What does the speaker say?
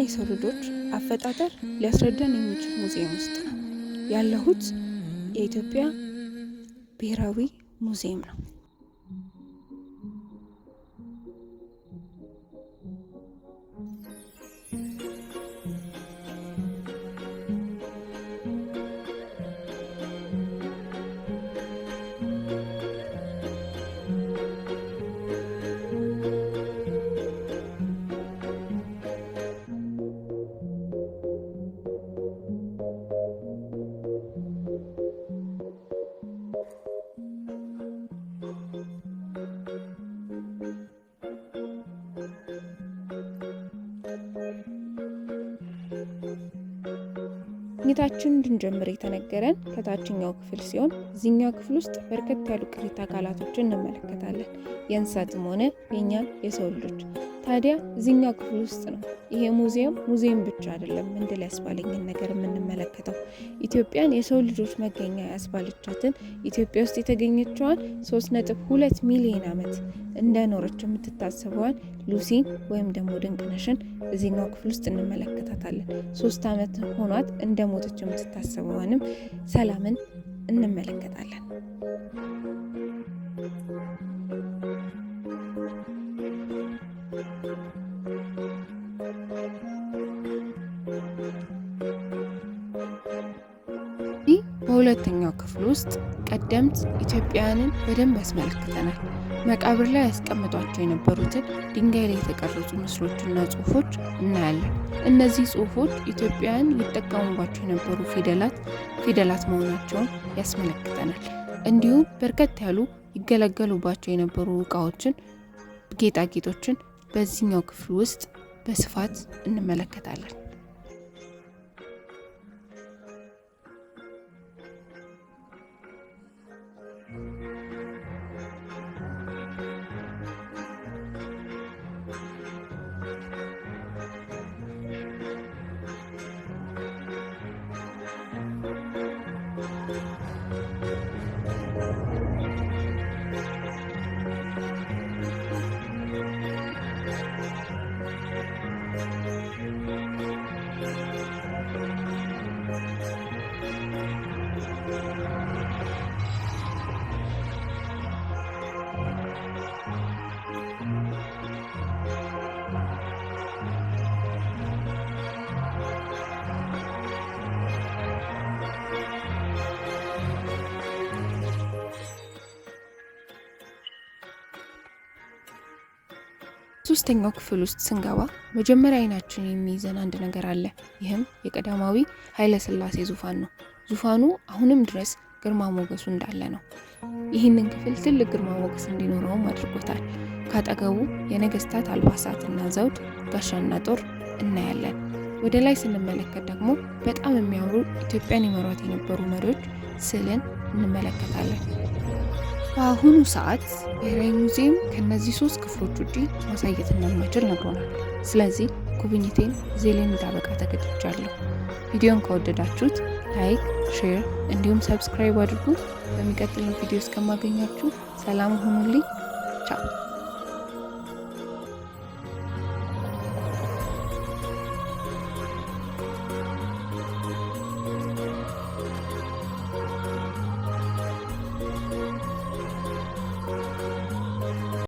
የሰው ልጆች አፈጣጠር ሊያስረዳን የሚችል ሙዚየም ውስጥ ነው ያለሁት። የኢትዮጵያ ብሔራዊ ሙዚየም ነው። ግኝታችን እንድንጀምር የተነገረን ከታችኛው ክፍል ሲሆን እዚህኛው ክፍል ውስጥ በርከት ያሉ ቅሪተ አካላቶችን እንመለከታለን፣ የእንስሳትም ሆነ የኛን የሰው ልጆች። ታዲያ እዚህኛው ክፍል ውስጥ ነው ይሄ ሙዚየም ብቻ አይደለም እንድል ያስባለኝን ነገር የምንመለከተው። ኢትዮጵያን የሰው ልጆች መገኛ ያስባለቻትን ኢትዮጵያ ውስጥ የተገኘችዋን 3.2 ሚሊዮን ዓመት እንደኖረች የምትታሰበዋን ሉሲን ወይም ደግሞ ድንቅነሽን እዚህኛው ክፍል ውስጥ እንመለከታታለን። 3 ዓመት ሆኗት እንደሞተች የምትታሰበዋንም ሰላምን እንመለከታለን። በሁለተኛው ክፍል ውስጥ ቀደምት ኢትዮጵያውያንን በደንብ ያስመለክተናል። መቃብር ላይ ያስቀምጧቸው የነበሩትን ድንጋይ ላይ የተቀረጹ ምስሎችና ጽሑፎች እናያለን። እነዚህ ጽሑፎች ኢትዮጵያውያን ይጠቀሙባቸው የነበሩ ፊደላት መሆናቸውን ያስመለክተናል። እንዲሁም በርከት ያሉ ይገለገሉባቸው የነበሩ ዕቃዎችን፣ ጌጣጌጦችን በዚህኛው ክፍል ውስጥ በስፋት እንመለከታለን። ሶስተኛው ክፍል ውስጥ ስንገባ መጀመሪያ አይናችን የሚይዘን አንድ ነገር አለ። ይህም የቀዳማዊ ኃይለ ሥላሴ ዙፋን ነው። ዙፋኑ አሁንም ድረስ ግርማ ሞገሱ እንዳለ ነው። ይህንን ክፍል ትልቅ ግርማ ሞገስ እንዲኖረውም አድርጎታል። ካጠገቡ የነገስታት አልባሳትና ዘውድ፣ ጋሻና ጦር እናያለን። ወደ ላይ ስንመለከት ደግሞ በጣም የሚያምሩ ኢትዮጵያን ይመሯት የነበሩ መሪዎች ስዕልን እንመለከታለን። በአሁኑ ሰዓት ብሔራዊ ሙዚየም ከነዚህ 3 ክፍሎች ውጪ ማሳየት እንደማይችል ነግሮናል። ስለዚህ ጉብኝቴን እዚህ ላይ እንዳበቃ ተገድጃለሁ። ቪዲዮን ከወደዳችሁት ላይክ፣ ሼር እንዲሁም ሰብስክራይብ አድርጉ። በሚቀጥለው ቪዲዮ እስከማገኛችሁ ሰላም ሁኑልኝ። ቻው።